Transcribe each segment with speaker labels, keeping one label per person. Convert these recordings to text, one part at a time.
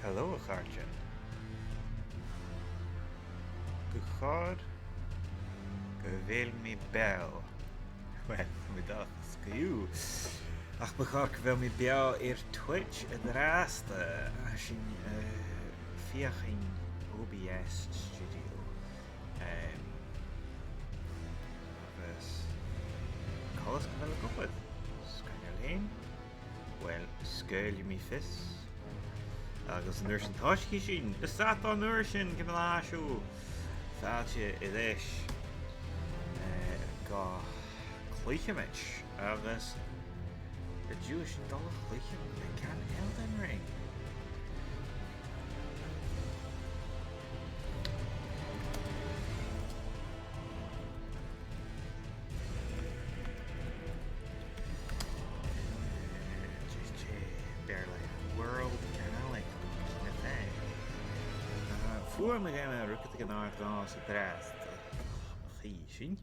Speaker 1: Hello, Arjun. Good go bhfuil mí bell. Well, mi dach sciú. Ach bachar go bhfuil mí bell ar Twitch a rásta sin fiachin OBS Studio. Agus colas go bhfuil gopad. Scaine léin. Well, scail mí fis. Agus nuair sin táiscí sin, is sat an nuair sin go láisiú. Fáilte I leis go Cluicheamaid agus the Jewish dul Cluicheamaid le can Elden Ring. Barely world canalic thing. Voor me gaan we rukken naar het draast. Geen.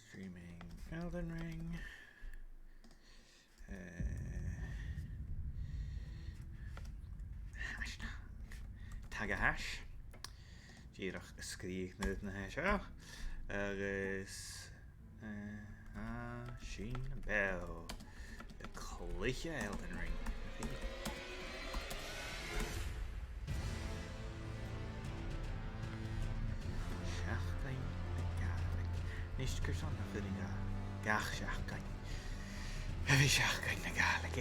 Speaker 1: Streaming Elden Ring. Tag a hash. Gierach skreeg net na hash. Is Sheen Bell. The Cluicheamaid Elden Ring. Seachtain na Gaelic. Níos gur son na fyrin gach seachtain. Hefi seachtain na Gaelic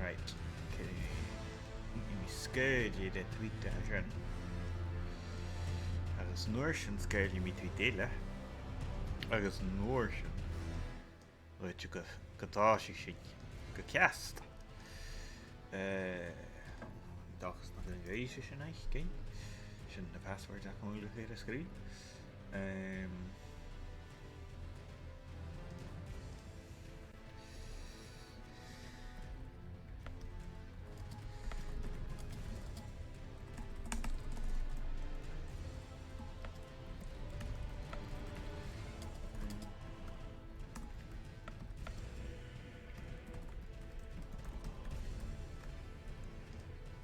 Speaker 1: Right. Okay. Mi scared you de tweet agran. Agus nuair sin scared you mi tweet déile. Agus nuair sin. Weet go táisí sin go ceast. Dachas na an réise sin eich cin. Sin na password ach múla fér a scrín.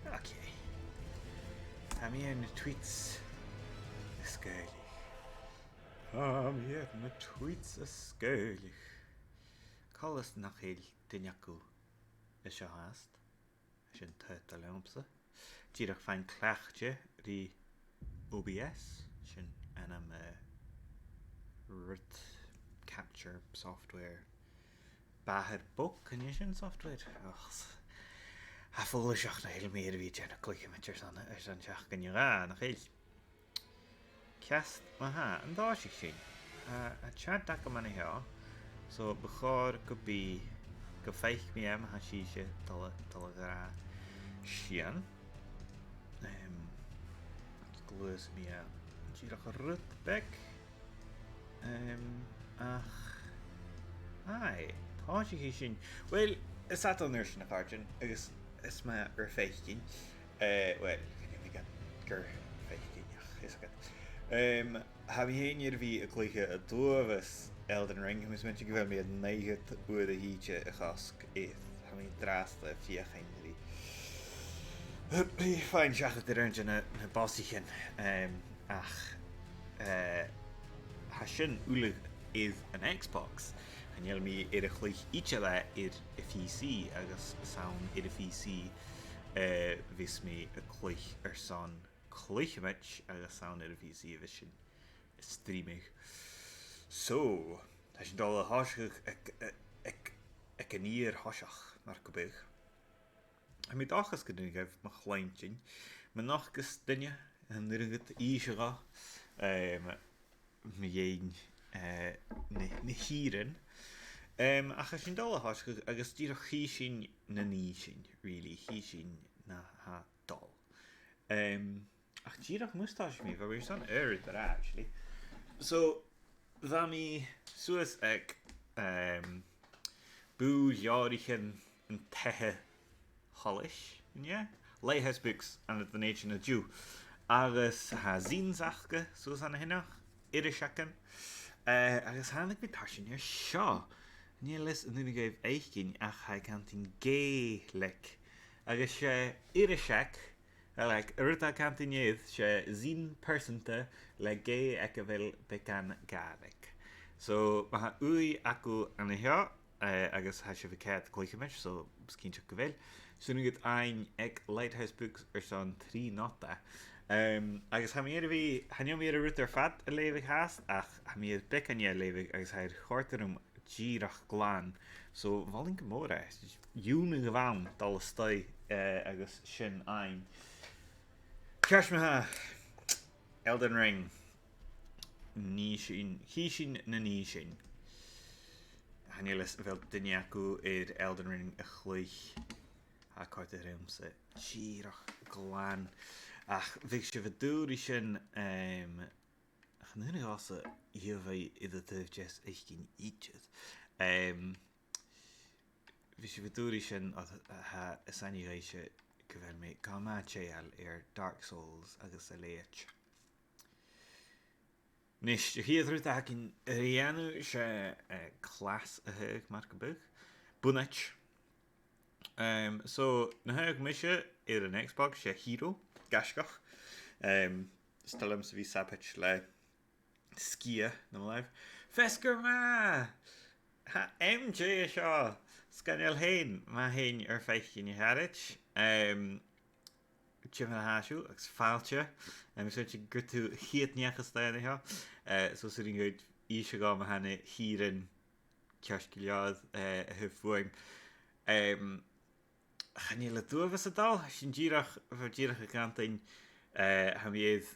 Speaker 1: Okay. I'm here in the tweets. Scalig. I'm here in the tweets. Scalig. Callas nach heel dinjaku. Is je haast. Sin tuit a leomsa. Dírach fein clachtje rí OBS. Sin anam root capture software. Bahar book can you sin software? Ha fóla seach na héil méad bhí déanna Cluicheamaid ar san seach gan rá nach chéil. Ceast maha an dáisiigh sin. A chat da go manna heá, so bechár go bí go feich mí ha síise dal rá sian. Glús mí tíach a rut bec. Ach táisiigh sin. Well, is that an nuair sin na Arjun, agus is ma feichin. Well, ik heb gur feichin, is het. Heb je hier wie een kleine a doorwes Elden Ring, mis met je wel meer neighet oor de hietje a gask eet. Heb je draaste via geen drie. Fijn zag er eentje na bassichen. Ach, hashin ulig is een Xbox. En jullie me er gelijk iets la er PC agus sound er PC vis me a gelijk son Cluicheamaid agus sound er PC vision streaming. So, als je dan hasig ik een hier hasig naar kubig. En met achas kunnen geef maar kleintje, maar nog eens dinge en er het isra me geen ne hieren. Ach as sin dal has agus tí chi sin na ní sin really chi sin na ha dal. Ach tíach mustache mí bhar san there actually. So bha mí suas ag bú jáirichen an tethe hallis, yeah? Leihes books and the nation of Jew. Agus ha zinsachke suas an hinnach idir sekken. Agus hánig mit tarsin hier seo. Nílas an duna gaibh éicinn ach ha cantin gé lec. Agus sé iriseach le urta cantinéad sé 1% le gé ag go bhfuil becan garlic. So ma ha ui acu an heo agus ha se bhcéad Cluicheamaid so cínte go bhfuil. Sún go ein ag Lighthouse Books ar san 3 nota. Agus ha mí bhí hanne mí a ruútar fad a lévih háas ach ha mí becanne lévih agus ha chóirtarm díach gláán. So bhálinn go móra dúna go bhám dal stoi agus sin ein. Ceis me ha Elden Ring ní sin hí sin na ní sin. Hannelas bhfuil duine acu ar Elden Ring a chluich a cáirta réimsa díach gláán. Ach bhíh se bh dúirí sin nuair gása dhéomhah iad a tuh jes éicinn ítead. Bhí se bh dúirí sin a sanníréise go bhfuil mé gamáid séal ar Dark Souls agus a léit. Nis hiad ruúta hacinn réanú se clas a thuig mar go buch. Bunait. So na thuig mise ar an Xbox sé hero gascach. Stalm sa bhí sapit le skia na live. Fescar ma! Ha MJ seo scanneal hain ma hain ar feichin i harit. Jim na hasú agus fáilte so gurtú chiad neachas daine heo. So sy'n gwyd eisiau gom hana hirin ceasgiliad a hyfwym. Chanil y dwy fys y dal, sy'n girach y gantain ham iedd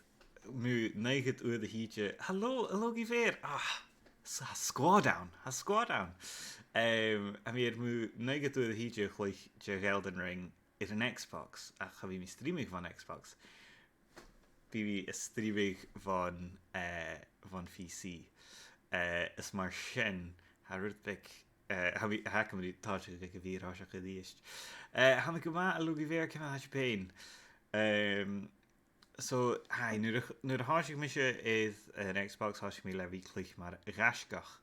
Speaker 1: mw neigyd oedd y hydje. Hallo gyfer. Ha squad down. Ham iedd mw neigyd oedd y hydje chloich jeg Elden Ring ir an Xbox a cha bhí mi streaming van Xbox. Bhí streaming van PC. Is mar sin ha rudbig ha cum tá go bhí ráise go díist. Ha go má a lugi bhéir ce ha pein. So nuair a háisiigh mi se is an Xbox háisiigh mi le bhí clich mar rascach.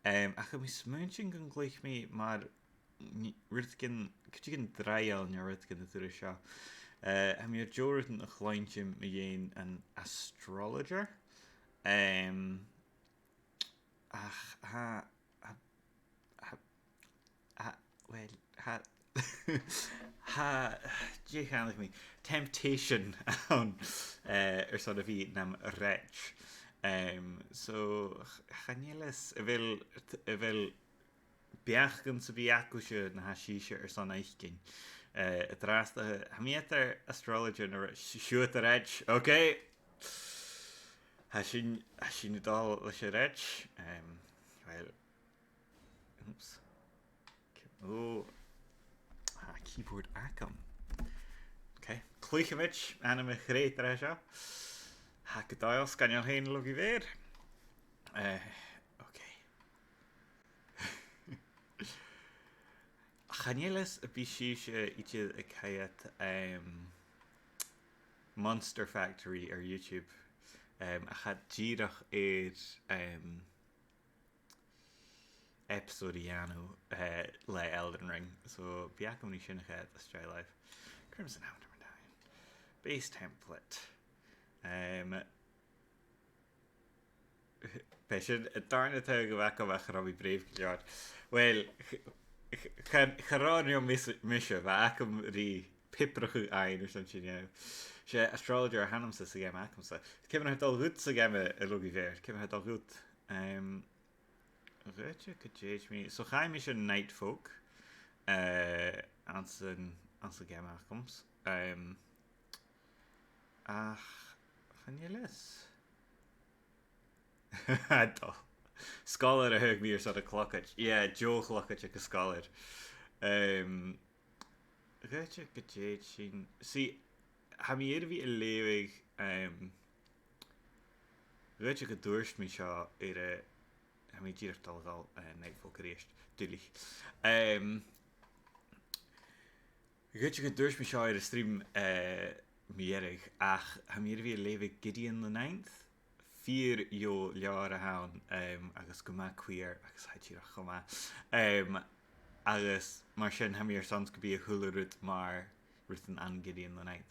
Speaker 1: A chu mi smuintin gan glich mi mar Rutkin dreial na Rutkin na tuair seo. Ha mi Jordan a chláintim a dhéin an astrologer. Díchanach mi temptation an son a bhí nam rech. So chanélas a bhfuil beachgan sa bhí acu se na hasíise ar san éicinn. A drásta ha mítar astrologer na siúit a rech. Ok. Ha sin dal leis a rech. Well, oops. Oh, keyboard acum. Okay, Cluicheamaid anna me chréit ar seo. Ha go dail scanneal hain lugi bhéir. Chanélas a bhí síise iad a chéad Monster Factory ar YouTube. A chad díadach ar episodiano le Elden Ring. So bhíacham ní sin a chéad a Stray Life. Crimson After Medallion. Base template. Peisiad a darna te go bhacha bhecha rabí bréomh go. Well, Charánio mise bheit acum rí piprachu ein or san sin. Sé astrologer hanamsa sa game acumsa. Cefn het al goed sa game a lugi ver. Cefn het al goed. Weet je, could me. So ga je mis een night folk aan zijn game acums. Ach, van je les. Dal. Scholar a hug me or sort of clockage. Yeah, Joe clockage like a scholar. Weet je, could see. Ha mi eerder wie een leeuwig weet je gedurst mi seo er ha mi dírt al Nightfall gereest duidelijk weet je gedurst mi seo er stream mi erg ach ha mi eerder wie een leeuwig Gideon the 9th fír jo lear a hain agus go maith cuiar agus haidtíar a chumá. Agus mar sin ha míar sans go bí a thuúlarút mar rutan angidíon le night.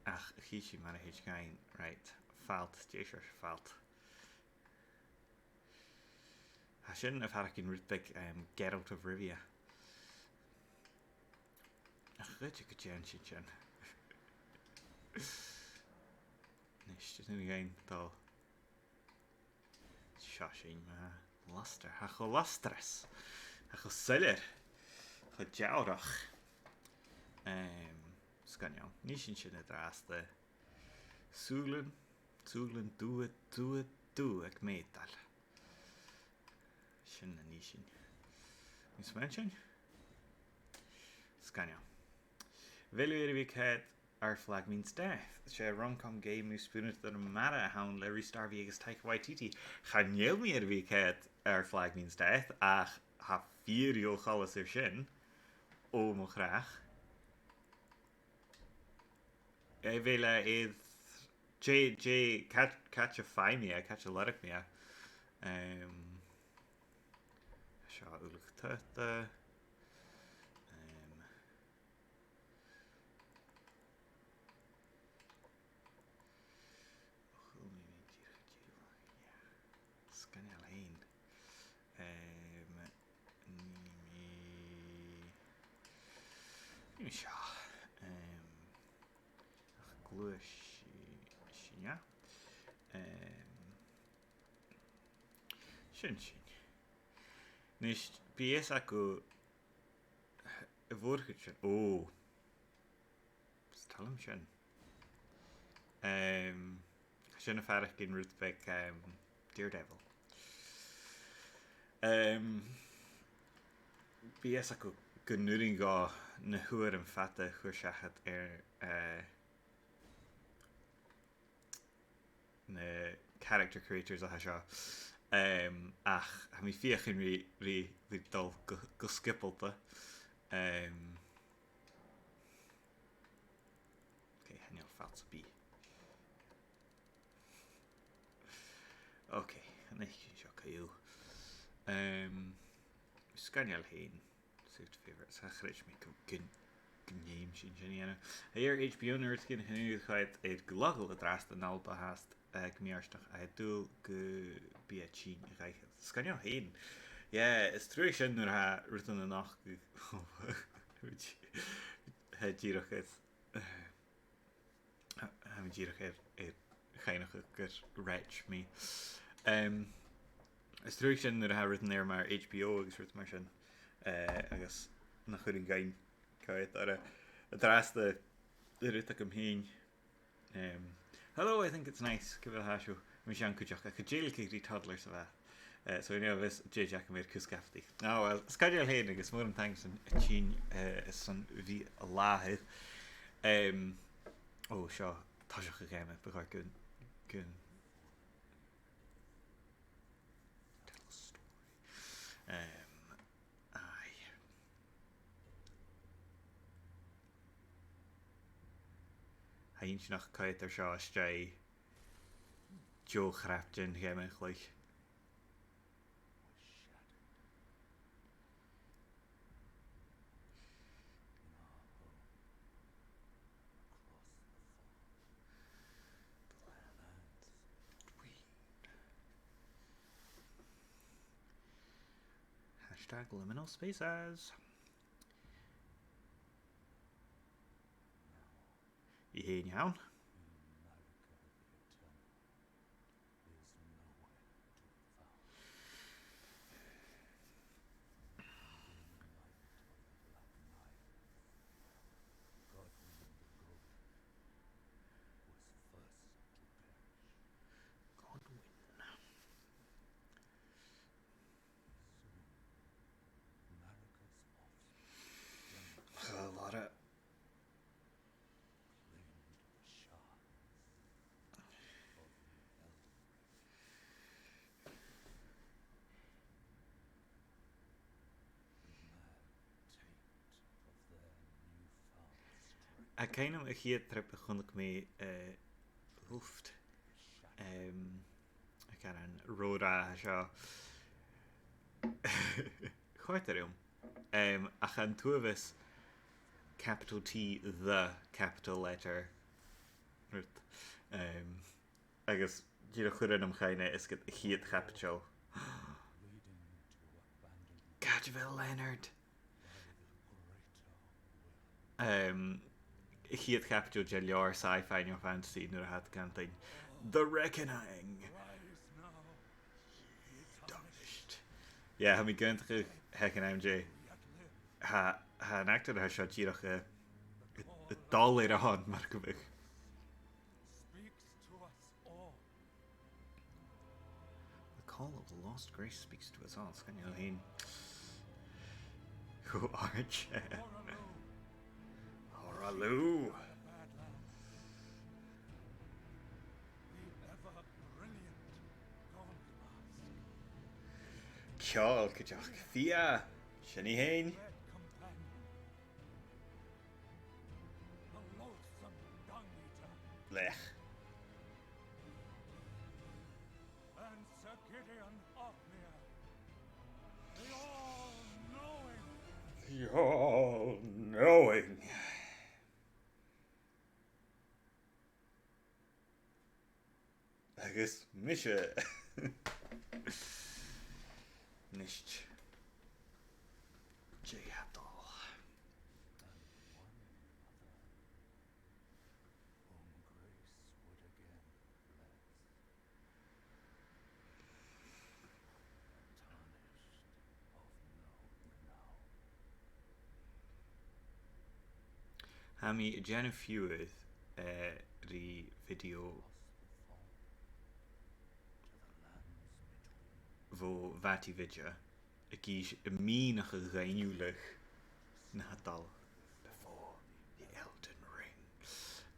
Speaker 1: Ach chi si mar a héit gain, right, falt, déisiir falt. Ha sin a bharach cin rútbeig Get Out of Rivia. Ach, gote go déan sin. Nis, dyn ni gain dal. Seo sin ma luster. Ha cho lustres. Ha cho sylir. Cho jawrach. Sganio. Ní sin sin a dras de Súlan dú ag médal. Sin na ní sin. Nís main sin? Sganio. Veluir vi ced Our Flag Means Death. Sé rom-com game nu spunet ar mara haun le ristarvi agus Taika Waititi. Chanel mi ar vi ced Our Flag Means Death ach ha fírio chalas ar sin ó mo chrach. Vele is J catch a fai mia, catch a larach mia. Seo úlach tuta. Scanel hain. Ní seo. Cluicheamaid. Sin. Nis bías acu a bhórchuid sin. Ó. Talam sin. Sin a farach gin rútbeig Daredevil. Bías acu go nuairn gá na huair an fata chuir seachad ar na character creators a seo. Ach, ha mi fiochin ri dal go skipolta. Okay, haniel fats bí. Okay, and ich seo caú. Scanel hain. Suit favorites. Ha chreich mi gnéim sin sin. Hier HBO nerd gin henu gait eit glagel het rast an alpa haast gmiarstach a dúil go bí a tín reiche. Scanel hain. Ja, is trúig sin nuair ha rutan an nach het díirech het ha mi díirech cheinach gur reich mi. Is trúig sin nuair ha rutan ar mar HBO agus rut mar sin agus nach chuir an gain caiit ar a drasta ruta gom hain. Hello, I think it's nice. Give it a hashu. Mishan kujak a jail kiri toddlers of that. So you know this J Jack made kuskafti. Now well schedule hey niggas more than thanks and a chin son vi Allah. Oh sure. Tajak again because good tell a story. Hain nach kait ar seo stray Joe Crafton gemich like #liminal spaces. You hear now? A lot of I kind of a hier trip begon ik mee hoofd gan an róra seo chuirtarúm ach an tuavis capital T the capital letter agus dír chuir am chaine is go chiad capital Cadville Leonard chiad capital de leor sci-fi nó fantasy nuair a hat gantain The Reckoning ha mi gint go hecin MJ ha an actor ha seo tíach dal a hon mar go bh The Call of the Lost Grace speaks to us all scan you hín go arch Oraloo Ceol cydiach fia Sinny hain Lech
Speaker 2: and Sir Gideon Othniel, the all-knowing.
Speaker 1: The all-knowing agus mise nicht J-Apple ha mi Jenna Fewith ri video vo vati vidja ik kies mínach reinúlich na dal before the Elden Ring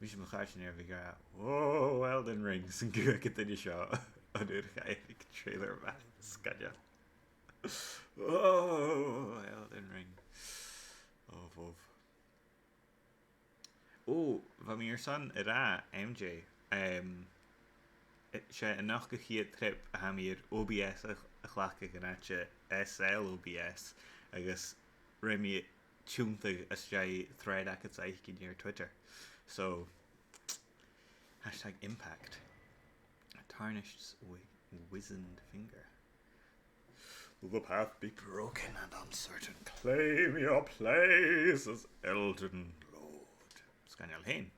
Speaker 1: mis me ga er vi ga oh Elden Ring sin go get in seo an ga ik trailer va skadja oh Elden Ring va mi san ra MJ sé an nach go chiad trip a ha mír OBS a chhlacha gannáte SL OBS agus réimi túnta a sé thread agat aich cin ar Twitter so #impact tarnished wizened finger will the path be broken and uncertain claim your place as Elden Lord scanal hain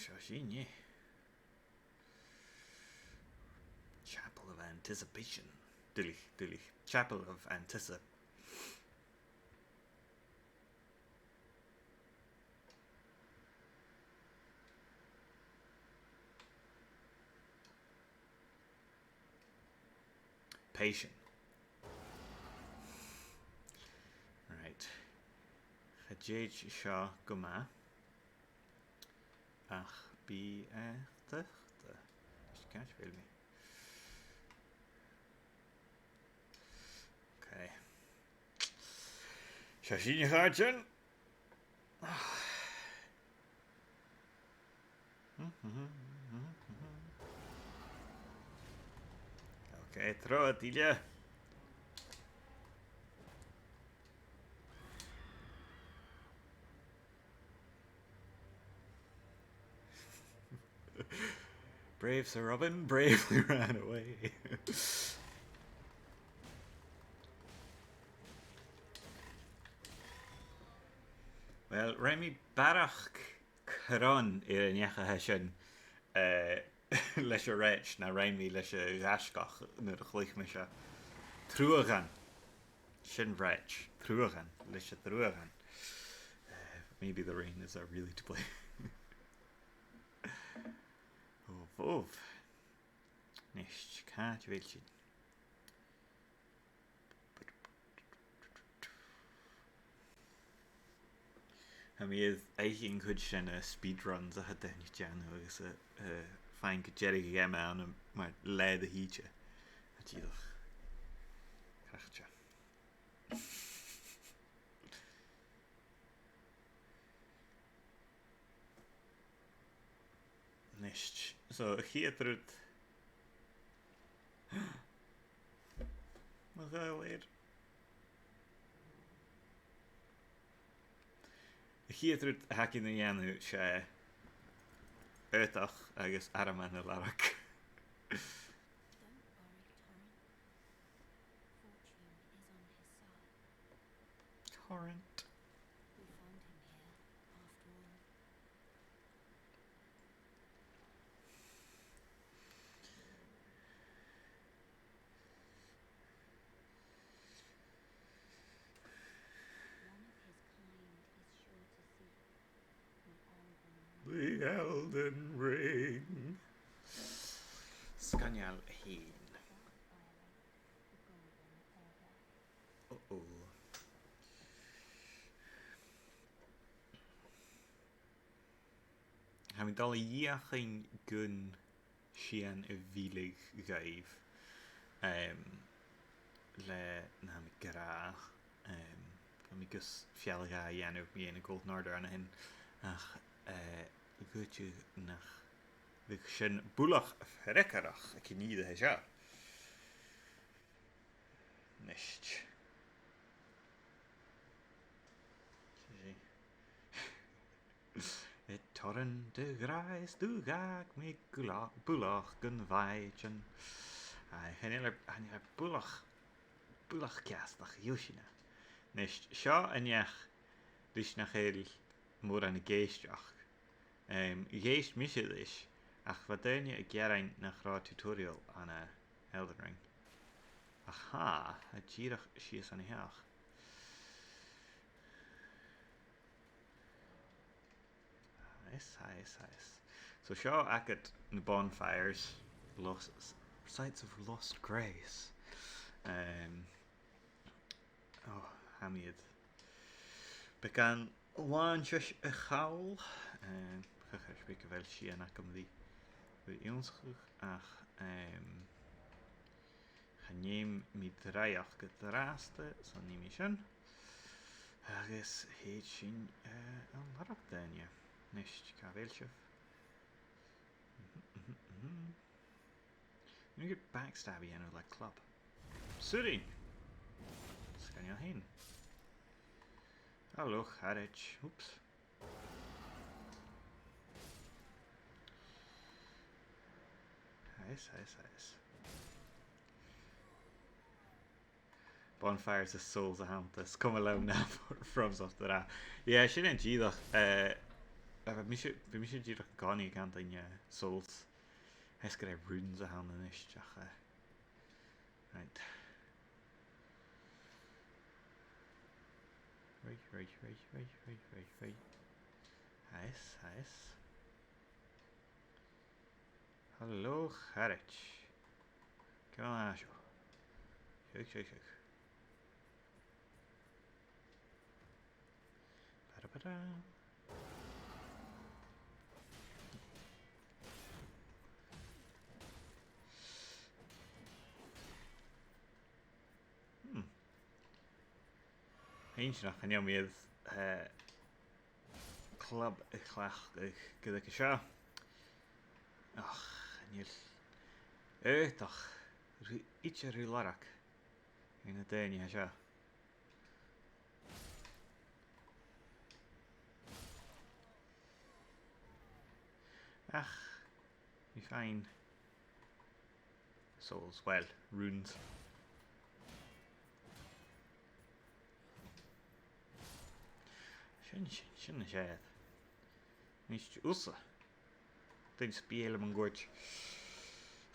Speaker 1: Shoshini Chapel of Anticipation Dilly Chapel of Anticipation right Hajej Shah Guma ach bí tuchta is ceart féil mi okay Shoshini Harjan okay throw it Ilya Brave Sir Robin bravely ran away. Well, Remy Barach Caron in Yachaheshin leis a réit na Remy leis a gascach na a chluichmisha Truagan Shin Vrech Truagan leis a Truagan maybe the rain is really to blame. Oh, nicht cat vilchin. I mean, eighteen could shin speedruns I had then Jan was a fine could jerry game on my lead the heater. Nist. So héadrúd má gair. Héadrúd hacin na dhéanú sé Earthach agus Araman na Larach.
Speaker 3: Don't worry, Torrent. Fortune is on his side.
Speaker 1: Torrent.
Speaker 3: We found him here, after all. One of his kind is sure to seek the Elden
Speaker 1: The Elden
Speaker 3: Ring.
Speaker 1: Ring. Scanial Hain.
Speaker 3: That violates the golden order.
Speaker 1: Uh-oh. Ha mi dal iachin gun sian y filig gaif le na mi gra mi gus fial ga ianw mi yn y gold norder an hyn ach gwtio nach wych sy'n bwlach fferecarach ac i ni dy hesio nisht Het torren de grijs du gaag me bwlach gyn faid yn han er bwlach castach iwsina nisht sio yn iach dys nach eil môr an y geistach geist misil is ach wat dyn y gerain nach ra tutorial an y Elden Ring aha a girach sias an y heach Nice. So sure I could the bonfires lost sites of lost grace. Oh Hamid began one just a howl speak of she and I come the jonskug ach neem mi dreiach gedraaste so neem ich schon agus heet sin an harach daine Nicht Kavelchef. You get backstabby in like club. Sitting. Scan your hin. Hallo, Harich. Oops. Nice. Bonfires of souls a hantas. Come alone now from after that. Yeah, she didn't either. Mi eisiau dirach goni gan dain souls Hes gyda runes a han yn eistach Right Nice Hallo Harich Come on Asho Shuk Ba-da-ba-da Eentje en jou met club glach gyda seo ach níl toch itse rú larach in a daine seo ach mi fine souls well runes Sin séad Nís úsa Dyn spiel am an gúirt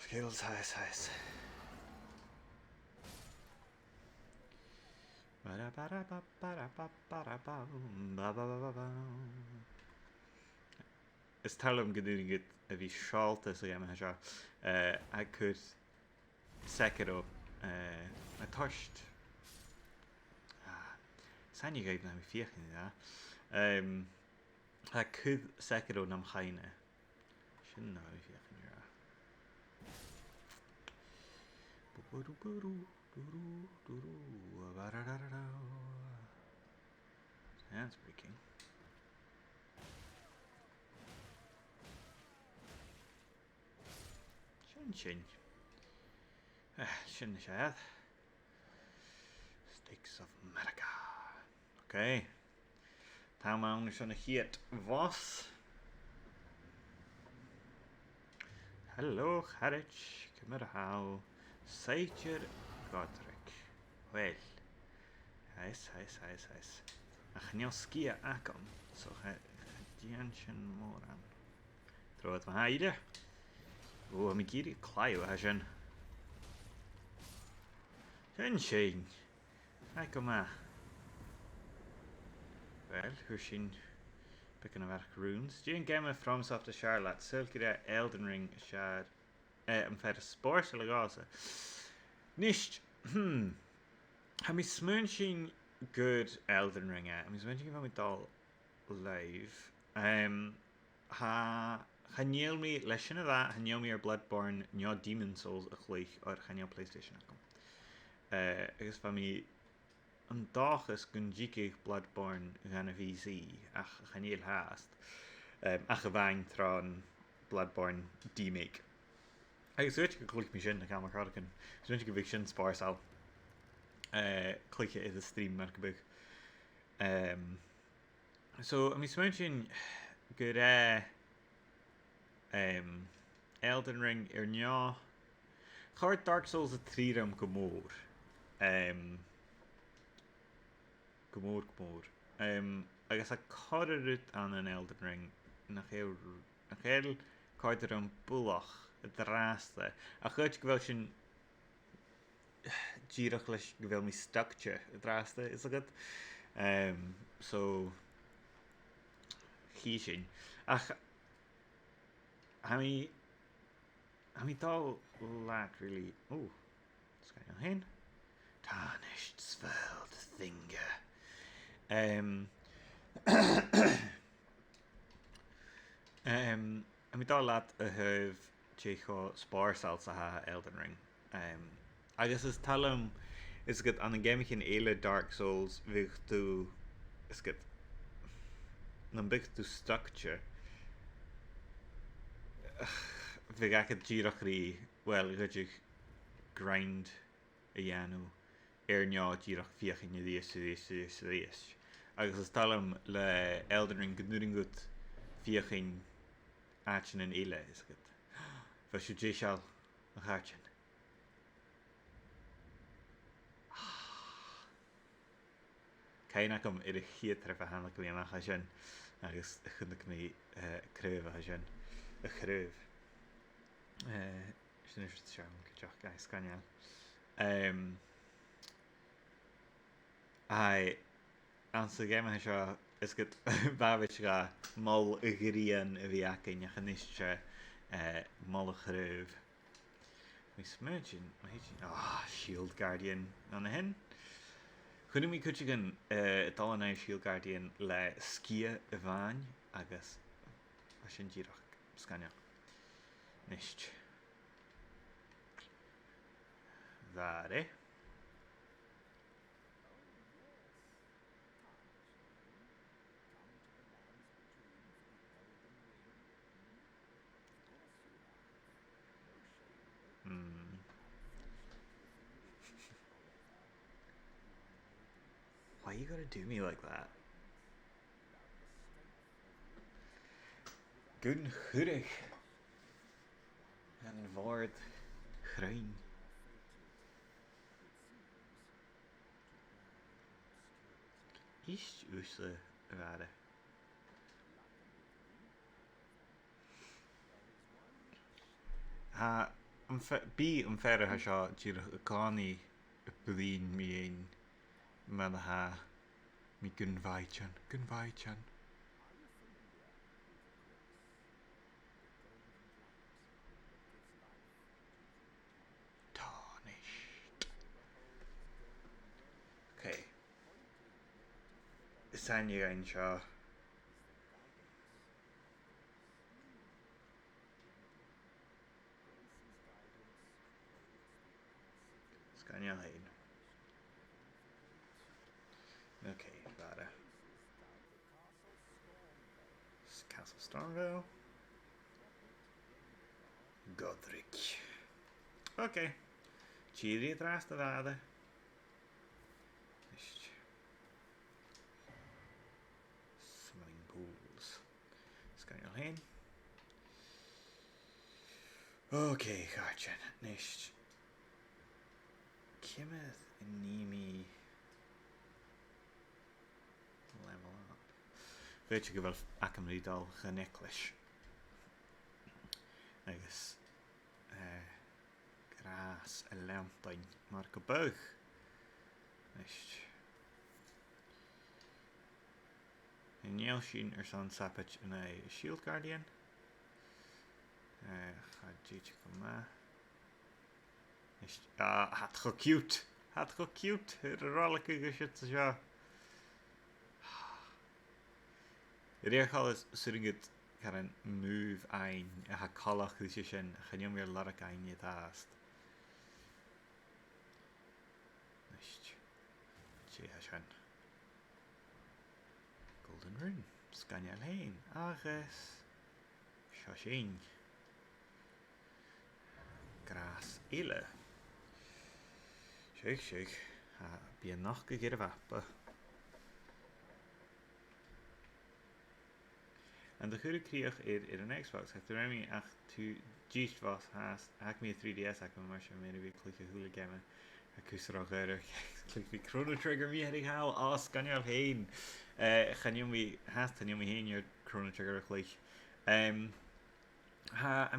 Speaker 1: Skills heis Is talm gedúnig a bhí seálta sa dhéime seo ag chud Sekiro a toist Sain gaib na mi fiochin da a chud Sekiro nam chaine Sin na mi fiochin ra That's breaking sin. Sin siad. Stakes of America. Okay. Tá mawn sin a chiat vos. Hello, Harwich. Cymr haw. Seitir Godric. Well. Heis. A chynio sgia agam. So dian sin moran. Troedd ma haide. O, mi giri claiw a sin. Sin sin. Ac yma. Wel, hwyr sy'n picking of arc runes. Dian game of FromSoft a Charlotte. Syl gyda Elden Ring a siar. Yn fer sport y gaza. Nisht. Ha mi smyn sy'n good Elden Ring e. Mi smyn sy'n gyda mi dal live. Ha niel mi leisyn y dda. Ha niel mi ar Bloodborne. Nio Demon Souls a chlich o'r chanio PlayStation acom. Agus fa mi an dachas gun jikig Bloodborne gan a VC ach chaniel haast ach a bhain tron Bloodborne D-make. Agus wyt go click mi sin na camera cardigan. So wyt go big sin sparsal. Click it is a stream mar go big. So mi smewn sin good Elden Ring nio. Chord Dark Souls a 3 go mór. Gomór. Agus a choirút an an Elden Ring nach chéil coidir an bulach a dráasta. A chuid go bhfuil sin díreach leis go bhfuil mi stuckte a dráasta is a good. So hí sin. Ach ha mi dal laat really. Oh, ska je heen? Tarnished svelte thingr. Mi dal laat a hyf tjecho sparsal sa ha Elden Ring. Agus is talum is good an game in ele Dark Souls vig tu is good nan big tu structure. Vig ac a girach ri well gydych grind a yanu nio girach fiach in ydys. Agus is talum le Elden Ring gnuring gut fiach in action in ele is good. Vas je shall a hartjen. Cain ac am i'r hyd tref a hanol gwyliam ach a sin agus chynnig mi cryf a sin y chryf sy'n eisiau siarad cydioch gais ganel ai answer game a sio is gyd bafyd ga mol y gyrian y fi acyn ach yn eisiau mol y chryf mi smyrgin Shield Guardian an hyn Chwn mi cwtio gan dal yna Shield Guardian le sgia y fain agus a sy'n girach sganio. Nisht. Ddare. Why you gotta do me like that? Gun churig. En voord gruin. Ist usse rade. Ha bí an ferre ha seo tír a gáí a blin mi ein me ha mi gunvaichan. Tarnished. Okay. Sain you ein seo. Scanio hain. Okay, vada. Castle Stormville. Godric. Ok. Tíri atrás da dada. Summoning pools. Scanning heen. Ok, gaatjen. Nicht. Kimmeth Nimi level up. Weet je wel acum niet al geneklish. Agus gras a leantain mar go bug. Nicht. En jou sin san sapit in a shield guardian. Ga jeetje kom ma. Nicht. Hat go cute. Hat go cute. Rollige geschit zo. Réchal is surgit kan move ein ha callach is sin chan weer larach ein je taast. Nicht. Tje ha Golden Ring. Scannial heen. Agus. Shashin. Gras ile. Shake. Be a noch gegeer wappen. En de goede kreeg een Xbox. Ik heb er echt toe geest was haast. Ik me 3DS ik maar zo meer weer klikken hoe gamen. Ik kus er ook uit. Klik die Chrono Trigger me heading haal. Kan je al heen. Gaan je me haast gaan je me heen je Chrono Trigger klik. I'm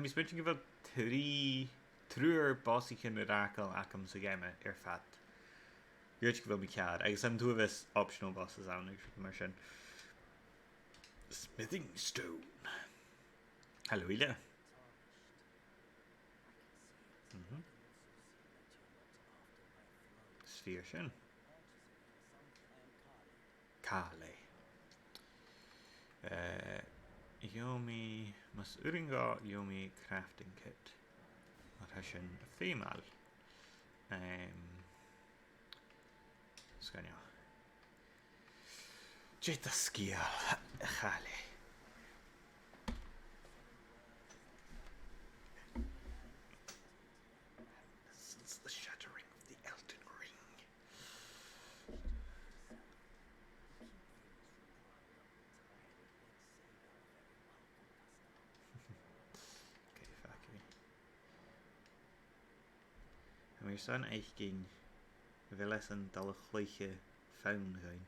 Speaker 1: spending about 3 truer bossy can miracle akam so gamen fat. You're wel me card. I guess I'm two of us optional bosses out maar sin. Smithing stone. Hallo Ila. Sphere sin. Kale. Yomi mas uringa Yomi crafting kit. Wat has sin female. Scanio. Jeta skill. Kale. Since the shattering of the Elden Ring. Okay, fuck me. En we zijn eigenlijk wel eens een dalle gleiche faun zijn.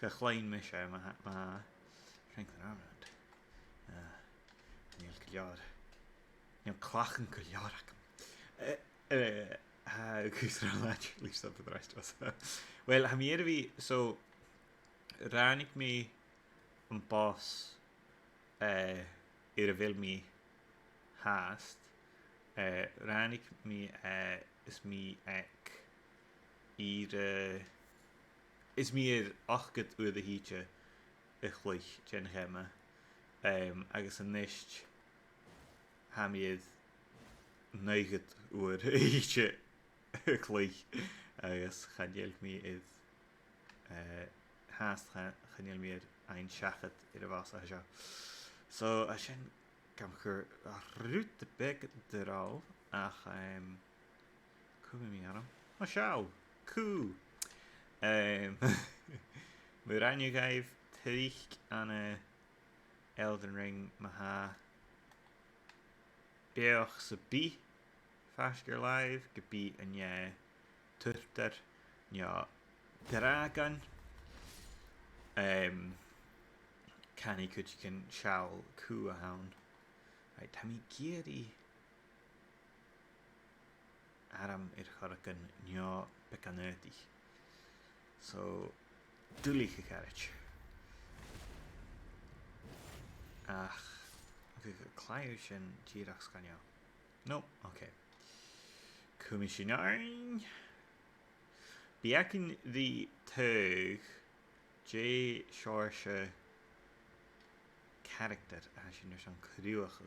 Speaker 1: Gechlein me sé ma schenk an armament. Níl go leor. Níl clachan go leor acum. Cús rá actually stop the rest of us. Well, ha mi vi so rannig mi an boss ir a vil mi haast. Rannig mi is mi ek ir is meer achget oor de hietje gleich gen gemme agus an nist ha mi het neuget oor hietje gleich agus chanjel mi is haast chanjel mi ein shachet ir was so a sin kam gur ruut de bek er ach kom mi aan oh sjouw cool. We ran je geef terug aan Elden Ring maha beoch se bi faster live gebi en je turter ja dragon kan ik het kan shawl kua hound right tami giri aram harken ja pekanetig. So, dulige garage. Ach, Cluiche en Girax kan jou. No, oké. Commissionaring. Biakin die teug. J. Shorsche character. Als je nu zo'n kruwig.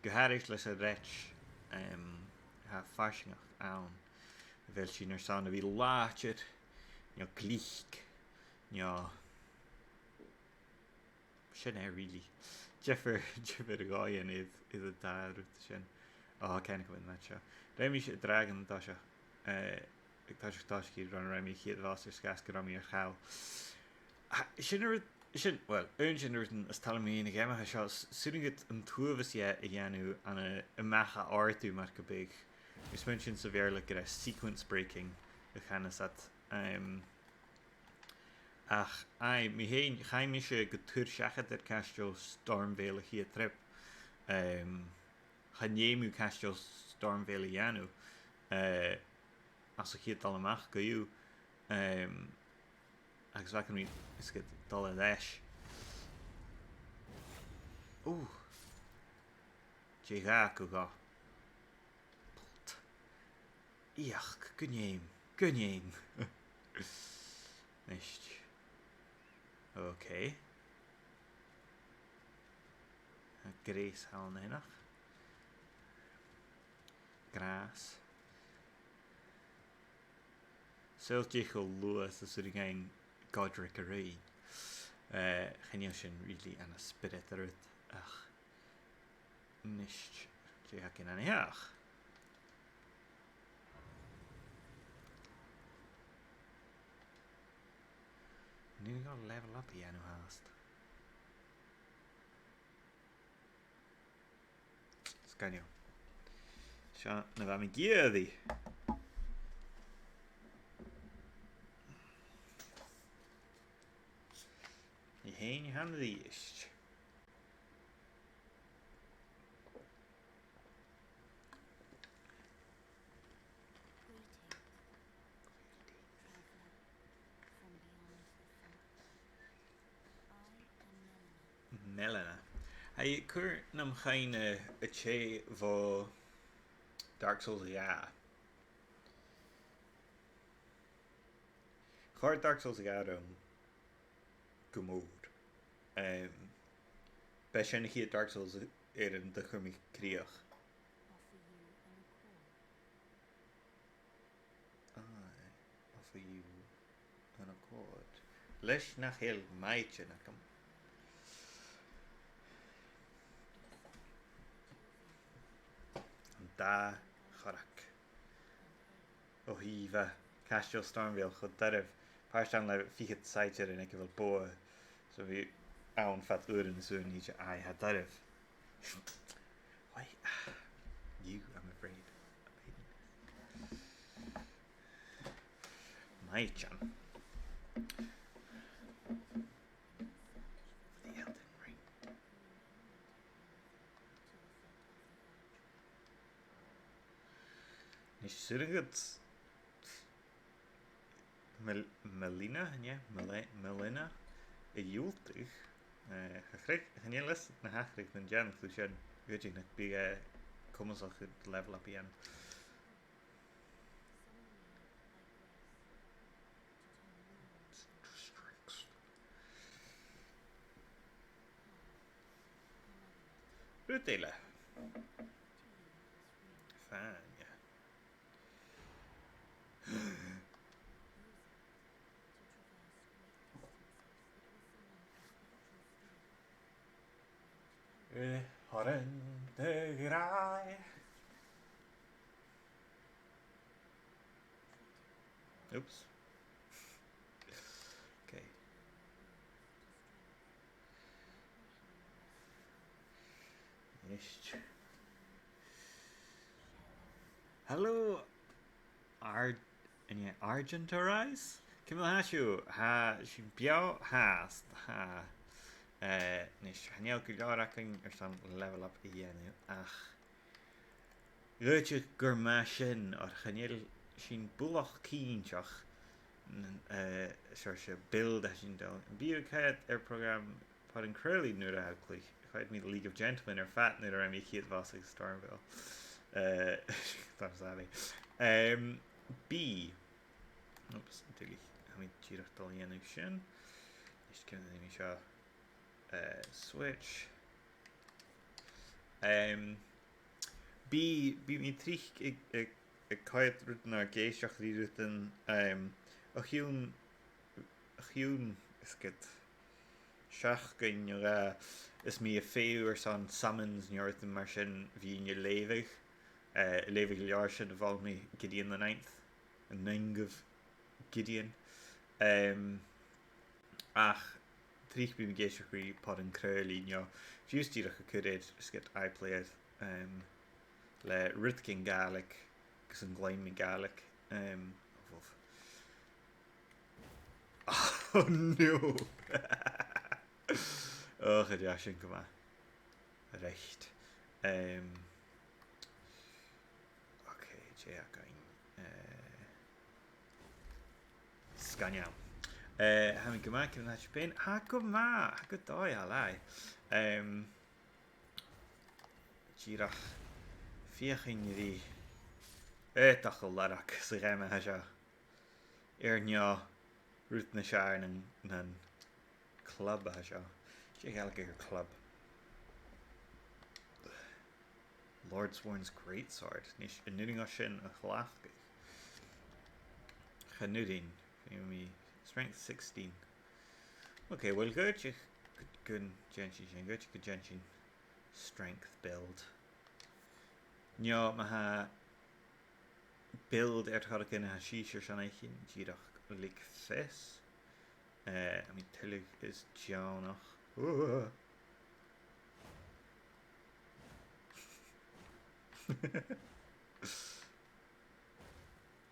Speaker 1: Geharig les a rech. Ha farsingach aan. Vel sin er sanna vi látir, ja glík, ja sin é rilí. Jeffer a gáin is a dáút sin cena go na seo. Réimi sé dragan tá se ag tá tácí ran raimi chiad bhá ar scas go ramí ar chaáil. Sin well ún sin an as talíon na gaimethe seo suúgad an tuamhas i dhéanú an i mecha áirú mar go big. Is mun sin sa bhéir le go sequence breaking a chenas at ach mi héin chaimi se go tuair seachad ar castro Stormvale a chi a trip chanéimú castro Stormvale a dhéanú as a chiad dal amach go dú agus bha mí is go dal a leis dé ga go gá íach gonéim Nicht. Okay. Grés halen hennach. Gras. Sultje go luas as er gein Godric array. Geen sin really an a spirit eruit. Ach. Nicht. Je hak in an jaach. Nu gaan level up hier nu haast. Scanio. Zo, nu gaan we giedi. Je heen je handen die is. Melena. Hij keur nam geen het che voor Dark Souls ja. Gaat Dark Souls ja gemoed. Besjen hier Dark Souls in de chummy krieg. Offer you an accord. Les nach heel meidje nakam. Da chorak. Hiva Castro Stormvale chud daribh páirtean le fichad saitear in ag bhfuil bua so bhí ann fat uair an súin níte ha daribh. Why? You, I'm afraid. Mai-chan. The Elden Ring. Nis surigad Melina, yeah, Melina I dúiltich chanélas na hachrig na Jan Cluicheamaid Virgin na bí cumasach level up ían. Rúteile. Fáin, yeah. Horen de graai. Oops. Okay. Nicht. Hello, Argentarize? Kim hasú ha sin beá háast ha Nis chaneal go lerácing ar san level up I dhéanú ach Ruite gur me sin ar chanéal sin bulach cínteach se build a sin dal. Bíchéad ar program pod an Crowley nuair a haglaigh. Chaid mí League of Gentlemen ar fat nuair a mí chiad bhasa Stormvale. That's Ali. B. Oops, natuurlijk. Ga ik hier al in sin. Is kunnen we niet zo switch. B mi trich ik kait rutten naar geestach die rutten a hiún is get seach gon is mí a féú ar san summons neart mar sin bhí je lévih lévih lear sin a bháil mí Gideon the Ninth a ningah Gideon ach trích bí géisiach í pod an crélí neo fiústíach a chuid skit iPlayed le rutcin Gaelic gus an gláim mi Gaelic oh no oh chu sin go recht ok sé a gain scanneam ha mi go cin na Spain ha go dó a lei tíach fiochinní éach go leach sa réime he se ar neo rút na seaar na club a seo sé gal gur club Lordsworn's Greatsword níos an nuing sin a chhlaach chanúdín mi strength 16 ok well good gun gentry sin go go gentry strength build neo ma ha build ar chu cin ha síir san échin tíach lig fis I mean tuig is Johnach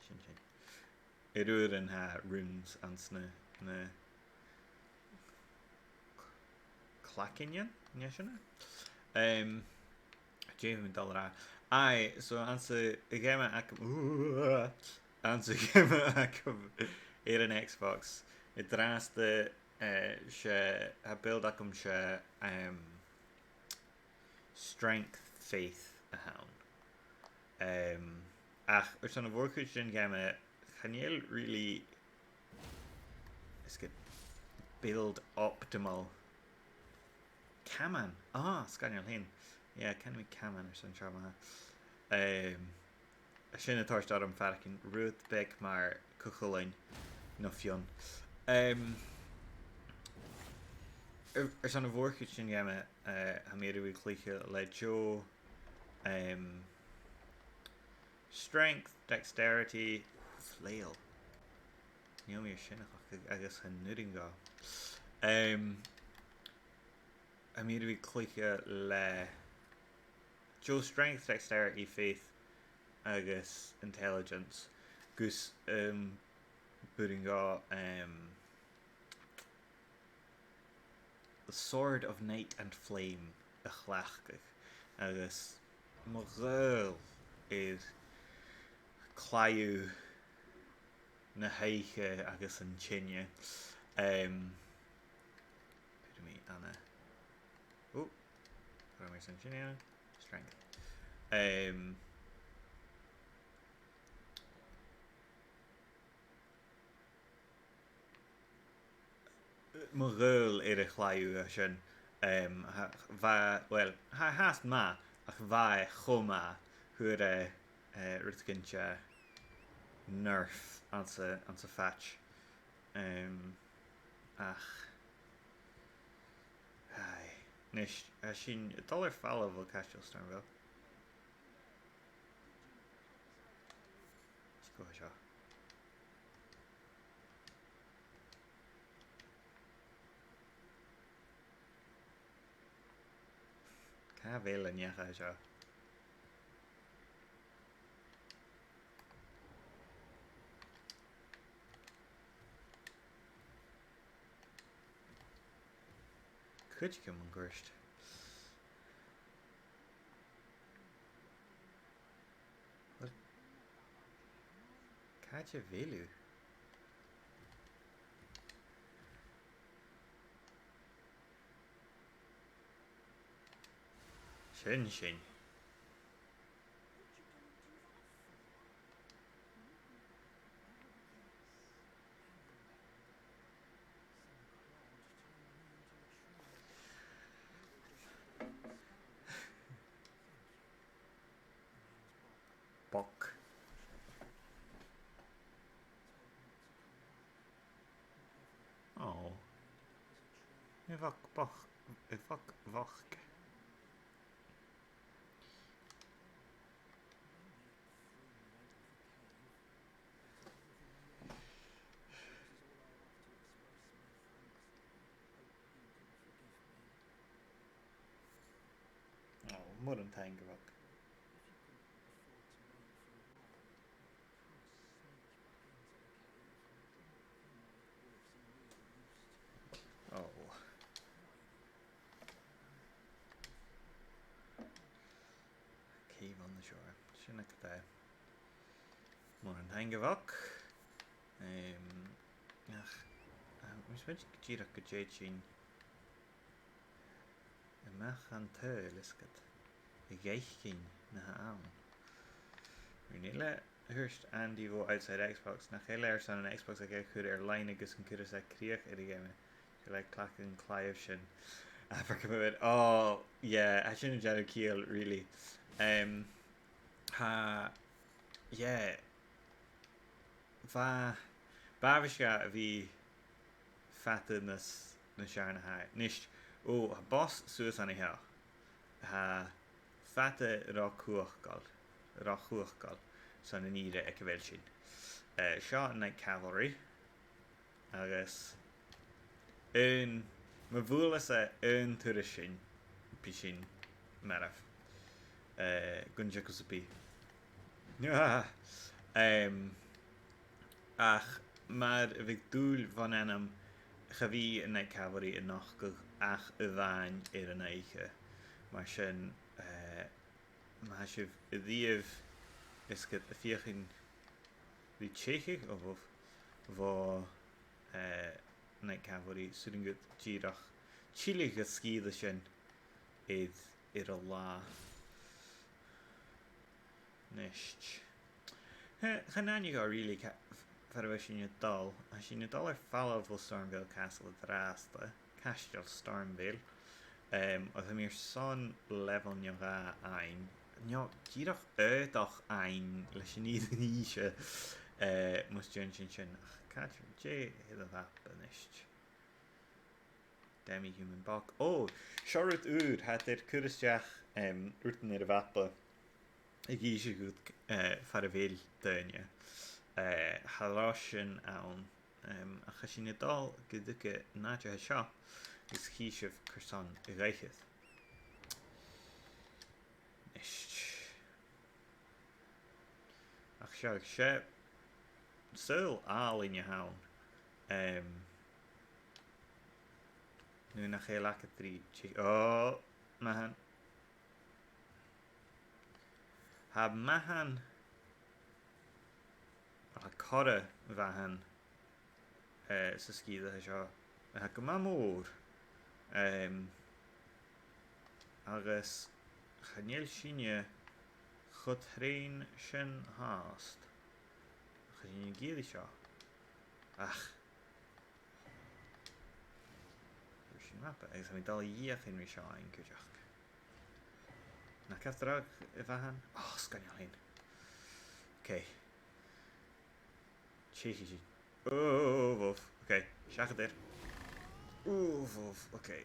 Speaker 1: sin Iúr an ha runes an sna na clacinian ne sinna Jamie dollar ai so ansa I game ansa game ar an Xbox I dráasta se ha build acum se strength faith a haun ach ar san bhórcuid sin game chanéal really is good build optimal Caman scanneal hin yeah can we Caman or san trauma a sin atáist am fercin Ruth Beck mar cucholain no fion ar san bhórcuid sin game ha méidir bhí clúiche le Joe strength dexterity flail Níl mé sin agus an nuing gá a méidir bhí clúiche le Joe strength dexterity faith agus intelligence gus buing gá the sword of night and flame a chhlaachcach agus mo réil is chláú na haiche agus an tsinne mí anna mé san tsinne strength mo réil ar a chláú a sin well ha háast má ach bhaid chomá chuair rutcinse nerf an sa fatch ach Nis sin dollar fall bhil caiisteil Starville go seo Cá bhéile necha seo chuid go an gcuirst Cáte bhéú sin Buck oh Evoc boch. Evoc voch. Oh, mudden tangerok. Oh. Cave on the shore. Shinnak the mudden tangerok. Mis wedi gyda'r gydjechin y machan te lysgyd y geichgyn na awn. Rwy'n ila hyrst Andy fo outside Xbox na chael er son an Xbox ag eich chwyd line agus yn cwrdd sa criach ydy gym. Chael like clac yn claif sin. A for cymryd, oh yeah, a sin yn jadw kiel really. Ha, yeah. Bafisga fi fatta na siarna ha. Nisht, o, ha boss suas an hea. Ha fatta ra chuachgal. Son yn ire ec fel sin. Seo Night Cavalry. Agus ma bhualas yn tyr sin pi sin maraf. Gunja kusapi. Ach mar vig dúl van enam chaví in Night Cavalry in nach ach y bhain an eiche. Mar sin ma sif y ddiaf is gyda y fiachin fi tcheichig o fo Night Cavalry sydd yn gyda girach chilig y sgyd y sin i'r o la nisht Chanani go really farwa sin y dal a sin y dal follow fo Stormville Castle drasta Castle Stormville oedd hymir son level nio ga ein nio girach doch ein leis sin iad yn eisiau mus dyn sin ach cadw je hyd o ddap yn isht demi-human bog siarad ŵr had cwrysdiach wrtyn i'r fapla ag eisiau gwyd farafel dynia halosyn awn a chasyn y dal gyda nadja ha sio is chysiaf cyrson y reichyd nisht ach sio syl al in je hawn nu na chael ac y dri mahan ha mahan a cora fahan sa sgida ha sio ha gyma môr agus chaniel sinne chod hrein sin haast chaniel gyd i sio ach sin mapa agus mi dal iach yn mi sio ein gydjach na cafdrag y fahan sganiol hyn okay cheeky si wof okay siach ydyr wof okay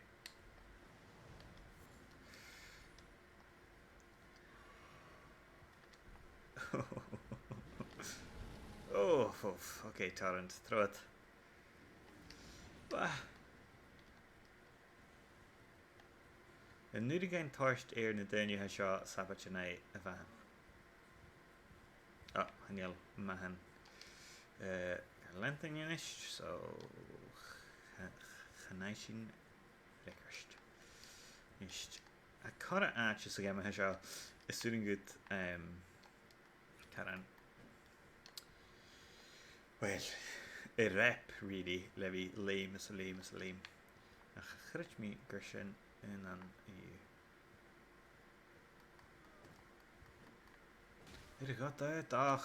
Speaker 1: wof okay torrent trwad yn nid i gain torst na dynia ha sio sabat yna y fahan haniel mahan lentyn yn isht so chanaisin rekerst isht a cora ach is agam ha sio ysdyn good taran well a rep really levi lame a chrich mi gershin in an Hier gaat het dag.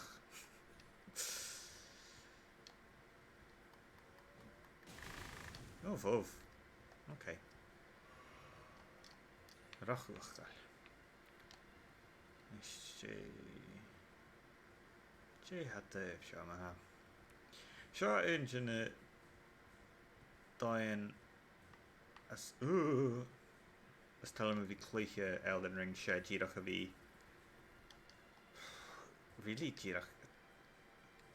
Speaker 1: Vof. Okay. Rachwachtal. Jay had the shama. Sure engine dying As tal am a bhí clúiche Elden Ring sé díireach a bhí rilí díireach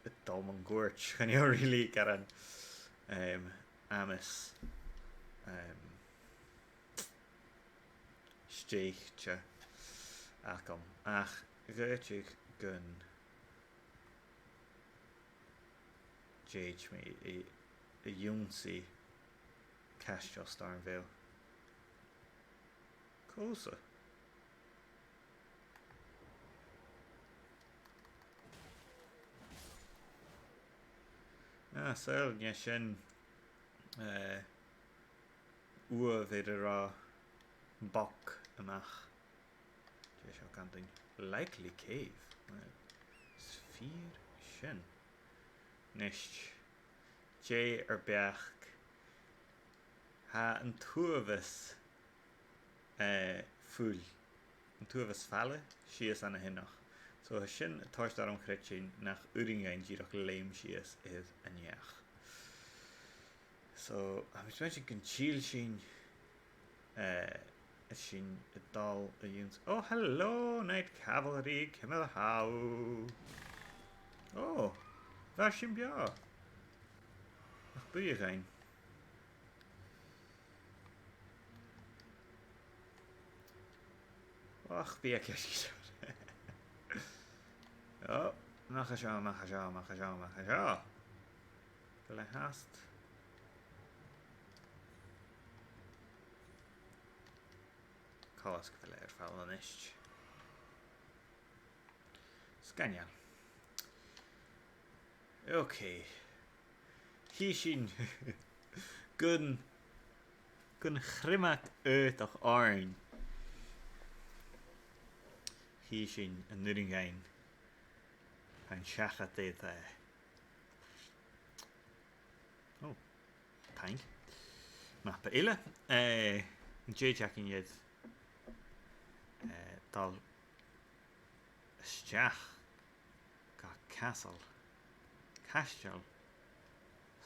Speaker 1: i dom an gúirt chun rilí gar an amas stéichte acham ach réiteigh gun déit mé i dúnsaí ceisteo Starnville. Cósa. Saoil ne sin ua bhéidir rá bok amach. Dé seo gantain likely cave. Sfír sin. Nist. Dé ar beach ha an tuavas fúl. An tuavas falle sias an a hinnach. So sin táirstar an chréit sin nach uringain díireach léim sias is aneach. So I'm expecting can chill sin sin dal a dúns. Oh hello Knight Cavalry Kimmel how. Oh bhar sin bea. Nach buíochain. Ach bí ceis. Oh, macha seo. Go le hast. Colas go bhfuil ar fáil an ist. Scanneal. Okay. Hí sin gun chrimach ach áin. Hí sin an nuringain an seachat é oh, thank. Mappa ile. J-jacking iad dal isteach ga castle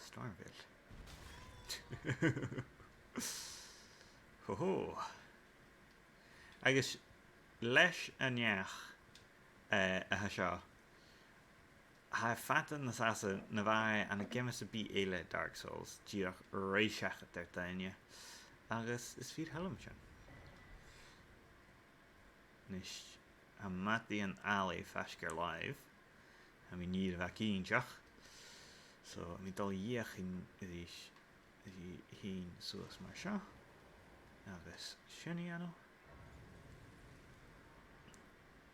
Speaker 1: Stormville. Ho. Agus leis aneach a seo ha fatan na sasa na bhaid an a gimas a bí éile Dark Souls díach réiseachat ar daine agus is fír helm sin. Nis a mataí an alley feiscear live a mi níl a bheith cínteach so mi dal dhéach hín suas mar seo agus sinna anó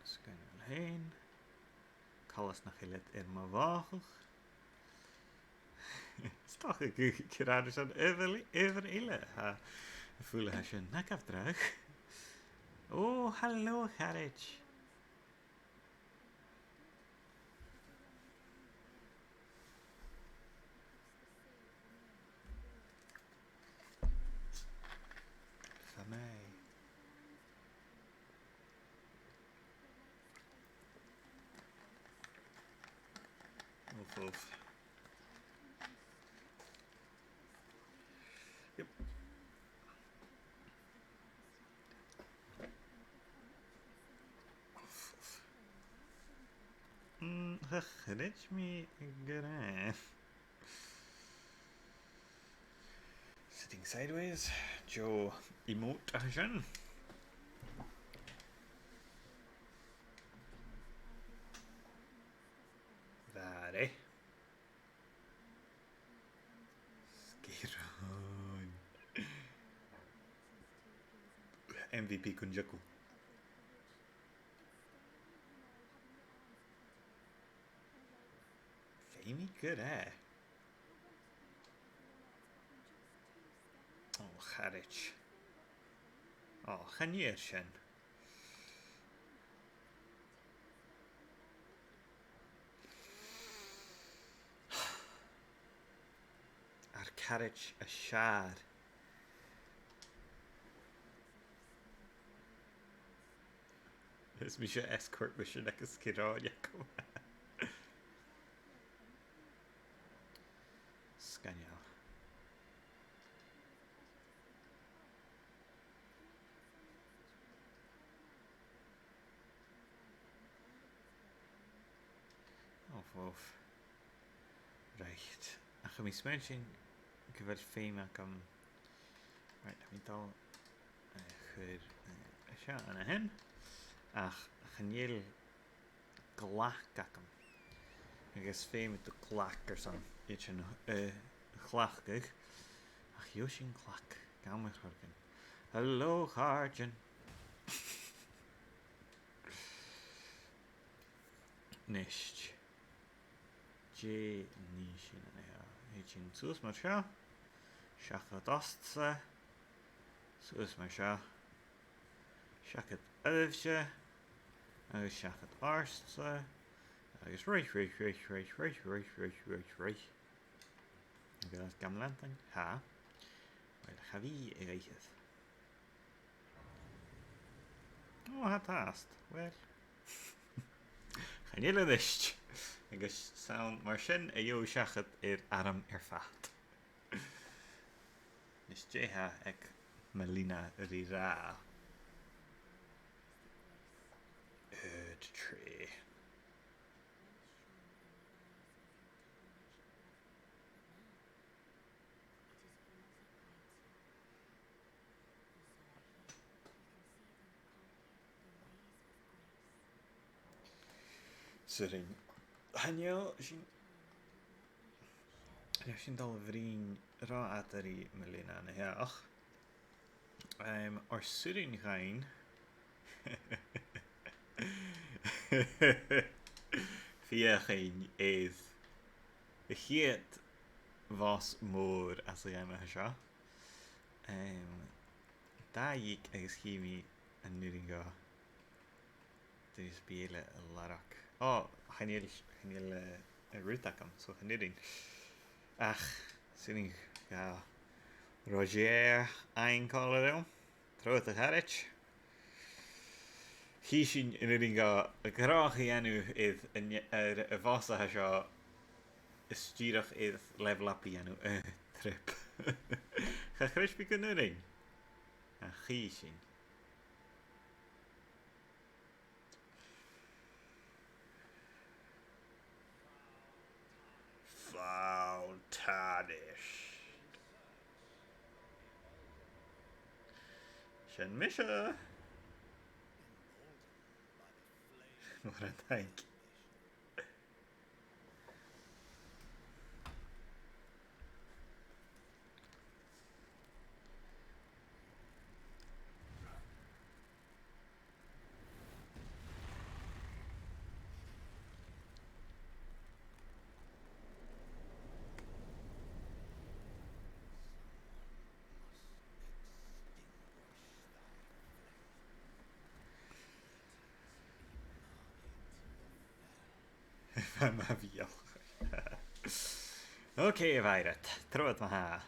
Speaker 1: scanne an hain Colas nach chiad ar má bháchach Stach a ciráidir san éidir ile ha fúla sin na cafdrach. Oh, hello, Harwich. Famei. Oof. Yep. Reach me good. Sitting sideways, Joe emote action. Vare. Skiron. MVP Kunjaku. Amy good Oh, Harwich. Oh, Chanier sin. Ar carriage a siar. Is mi sé escort mission agus ciráide go. Scanneal. Woof. Right. Ach mi smain sin gyfer ffeim ac am... Right, mi dal chwyr eisiau yna hyn. Ach chynnyl glach ac am. Agus ffeim ydw glach ar son. Eich yn glach gych. Ach yw sy'n glach. Gawn eich horgen. Hello, Harjan. Nisht. J nishin yna ya. Eich yn sŵs mar sio. Siacad ostsa. Sŵs mar sio. Siacad ydfsio. Agus siacad arstsa. Agus reich. Agus gamlantan. Ha. Wel, chafi e geichyd. O, ha tast. Wel. Chanel yn ddysg. Agus sawn mar sin a yw siachat aram fat. Nis jeha ag Melina ydi ra. Tree. Sitting. Hanyo, sy'n dal frin ra adar I Melina na heach. O'r sitting gain. Fiach ein is y chiet was môr as I am a sio. Da ik agus chimi yn nuringa. Dys biele larak. O, chanel rwtacam, so chanedin. Ach, sy'n ga Roger ein color Trowyd y harich. Hi sy'n yn ga y grach I enw idd y fos a sio ystyrach idd level up I enw trip. Cha chrys bi gynnwring? A chi sy'n. Tanish. Shen Misha. What a thank. Ma fiol. Okay, Violet. Trwyd ma ha.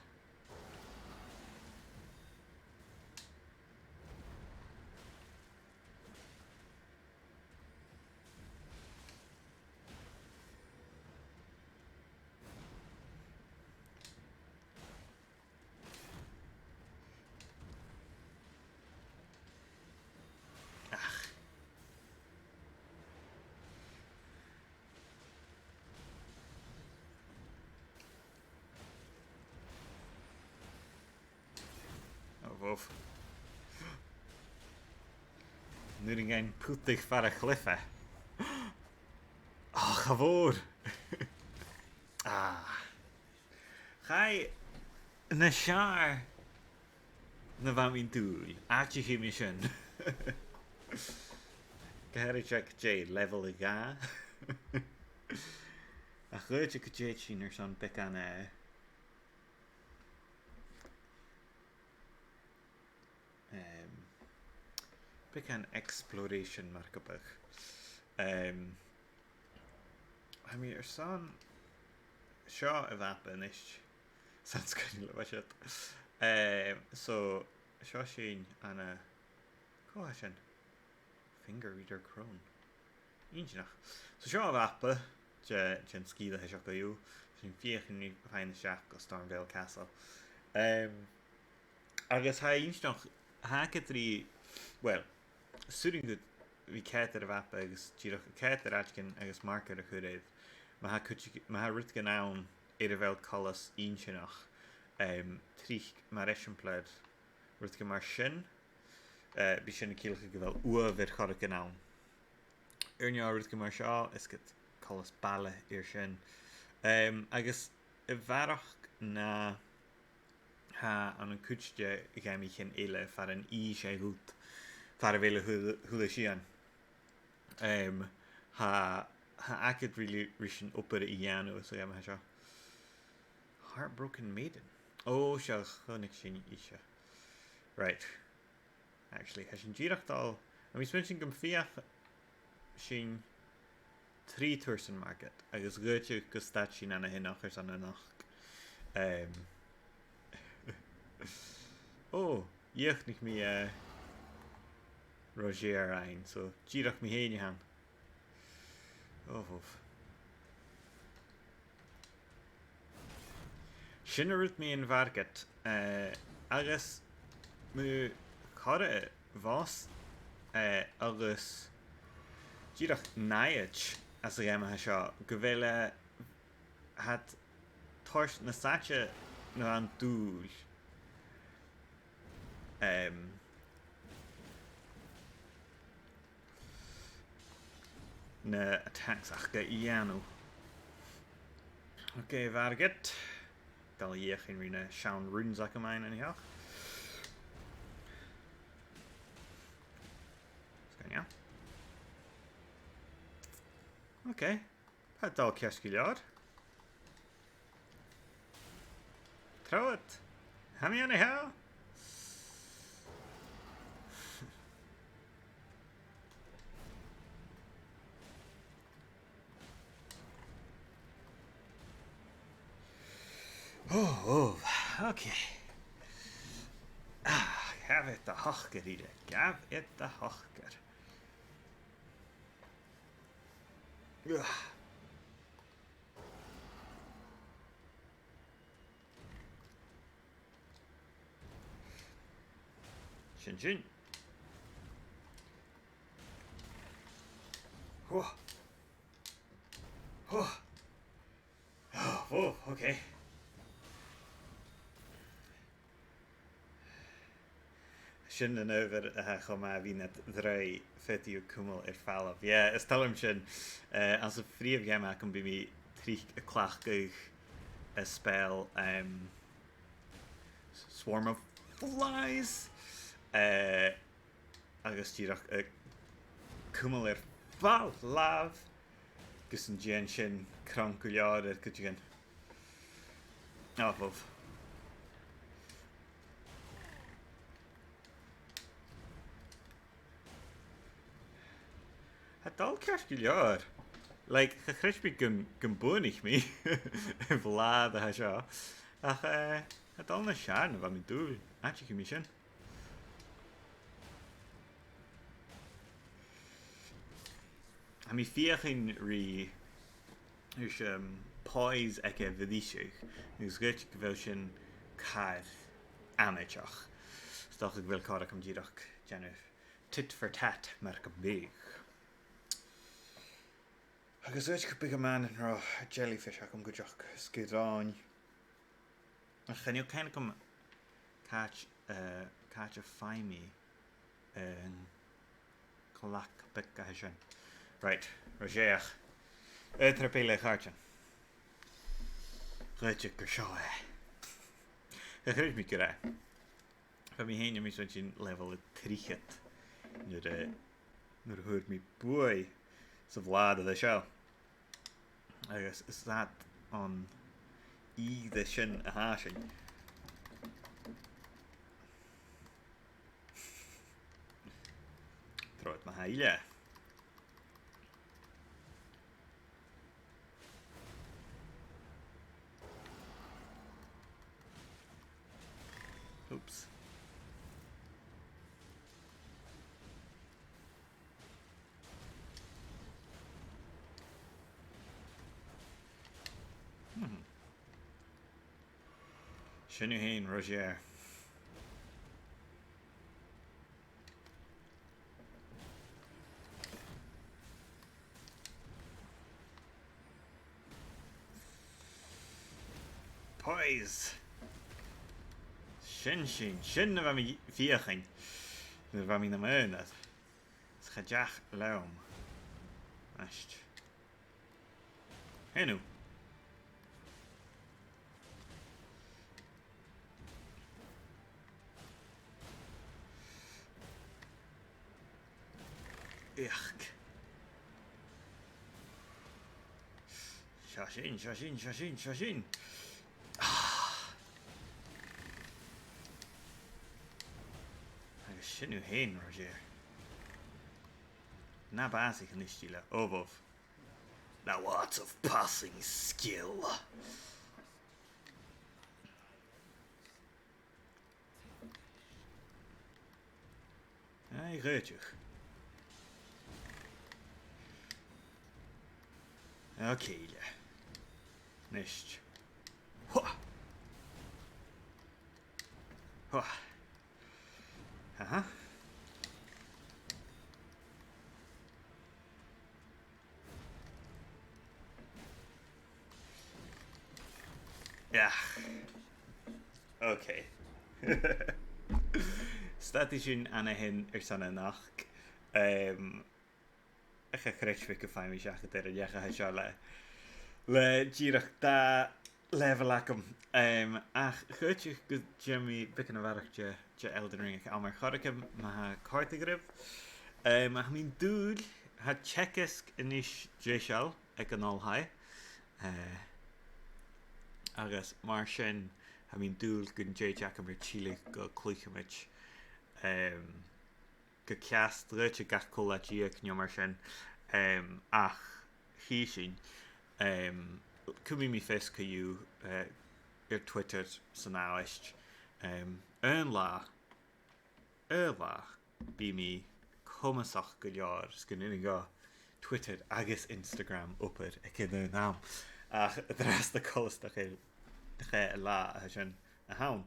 Speaker 1: Woof. Nu ring ein pwtig far a chlyffe. Oh, chafwr. Chai na siar na fam i'n dŵl. Ach I chi mission. Geheri check J level I ga. A chwyd I J chi'n ar son becan becan exploration markabach. I mean, ar son seo a vapa nish. Sounds kind of shit. So seo sin ana cohesion finger reader crone. Injinach. So seo a vapa jen skida he shaka you. Sin fiach ni find shack o Stormvale Castle. Agus ha injinach ha ketri well suiting good vi cater a vapa agus tirach cater atkin agus marker a chuid ma ha rit gan an idir bhil colas insinach trí mar eisiimplaid rit go mar sin bí sin cíalcha go bhfuil uamhir chora gan an. Urne rit go mar seo is go colas bailla ar sin. Agus I bharach na ha an cuide gaimi chin éile far an í sé hút far a bhéle thula sían. Ha acid really risin opera I dhéanú so gaimi seo. Heartbroken Maiden. Oh, seo chunig sin ise. Right. Actually, has sin dírechtál. A mí sin gom fiach sin trí tuairsan market agus goite go stat sin anna hinach ar san nach. Oh, dhéachnig mí Roger ein, so díreach mí héine han. Oh. Sin ruút mí an bharget agus mu chora bhás agus díreach náid as a gaiime seo go bhfuile hat toirt na saite nó an dúil na attacks ach go dhéanú. Ok, bharget dal dhéach in rina sean runes ach amain anyhow. Ja. Ok, het dal kerskiljaar. Throw it. Have me anyhow. Oh, okay. Have it the hochker hier. Gav it the hochker. Shin. Oh, okay. Sin an over chum a bhí net drei fetiú cumul fallh. Yeah, is talm sin as a fríomh game can be me trí a clachguch a spell swarm of flies agus tíach a cumul fall láh gus an géan sin cranculeád go gin áh. Het al kerskiljaar. Like, je grispi gumbonig me. Vlade ha seo. Ach, het al na sharn wat me doel. Atje gemission. A mi fiachin ri is pois eke vidisig. Is gut gevel sin kaar amachach. Stach ik wil kaar kom dirach januf. Tit for tat merk big. Agus uit go big a man in ra jellyfish ac am goach sgidráin. A chan you'll kind of come catch a faimi colach big gajan. Right, Roger. Trapele gartje. Rutje kershaw. Het hurt me kera. Van me heen is wat je level 3 het. Nu hurt me boy. So vlad of the show. I guess is that on E the shin a hashing. Throw it my haile. Oops. Shinu hain Roger. poise. Sin na bha mi fiachin. Na bha mi na muna. Schadach laum. Asht. Henu. Ich. Shashin. Agus sinú hain Roger. Na basic an istile. Ovov. Now what of passing skill? Ai rötjach. Okay, nicht. Aha. Ja. Okay. Statisiún ana hin sanna nach. Ach chréitfi go fáim seach ar a dhecha seo le díireach dá level acham. Ach chuirte go Jimmy bican a bharachte de Elden Ring amar choracham má carta grib. Ach mín dúil ha checkisc inis déisial ag an áilthaid. Agus mar sin ha mín dúil gon déiteach mar Chile go Cluicheamaid. Go ceast réite gach cóladíach neo mar sin. Ach hí sin cumí mi fis goú ar Twitter san áist. An lá bí mi cumasach go leor gon innig go Twitter agus Instagram upper ag cin nám. Ach dras na cólasteach ché lá a sin a hán.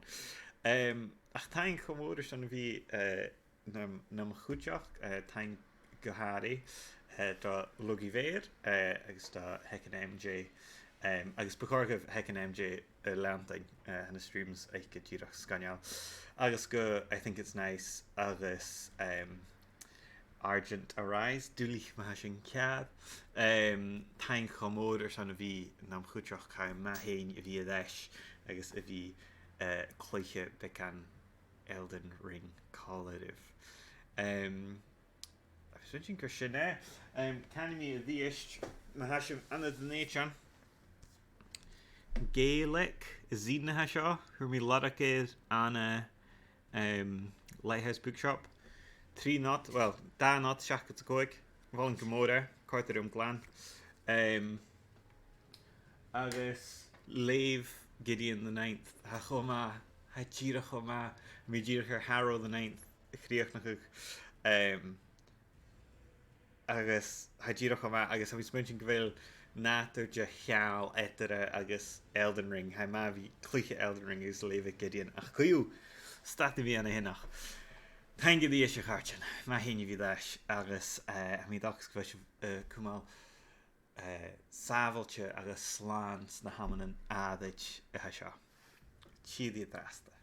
Speaker 1: Ach tain chomóidir san bhí nam chuteach tain goháí do lugi féir agus do hecin MJ agus becógah hecin MJ landing na streams ag go dtíireach scaneal. Agus go I think it's nice agus Argent Arise dúlich me sin cead. Tain chomóidir san bhí nam chuteach chaim mahéin a bhí a dheis agus a bhí chluiche becan Elden Ring collective. Sin gur sinné Canimi a bhíist na hasim anna dennéan Gaelic is zínathe seo chu mí ladachid anna Lighthouse Bookshop. 3 not, well, da not seach go goig bhil an gomóra cartar glán. Agus léh Gideon the 9th ha chomá ha tíra chomá mí ddír Harrow the 9th chríoch nach agus ha tíra chomá agus ha bhí smuintin go bhfuil nátar de cheall étere agus Elden Ring ha má bhí cluiche Elden Ring gus léh Gideon ach chuú stata bhí anna hinach. Thank you, the issue Harchin. My henny vidash, agus, mi docs question, kumal, savalche, agus slans, na hamanen adage, hasha. Chi the dasta.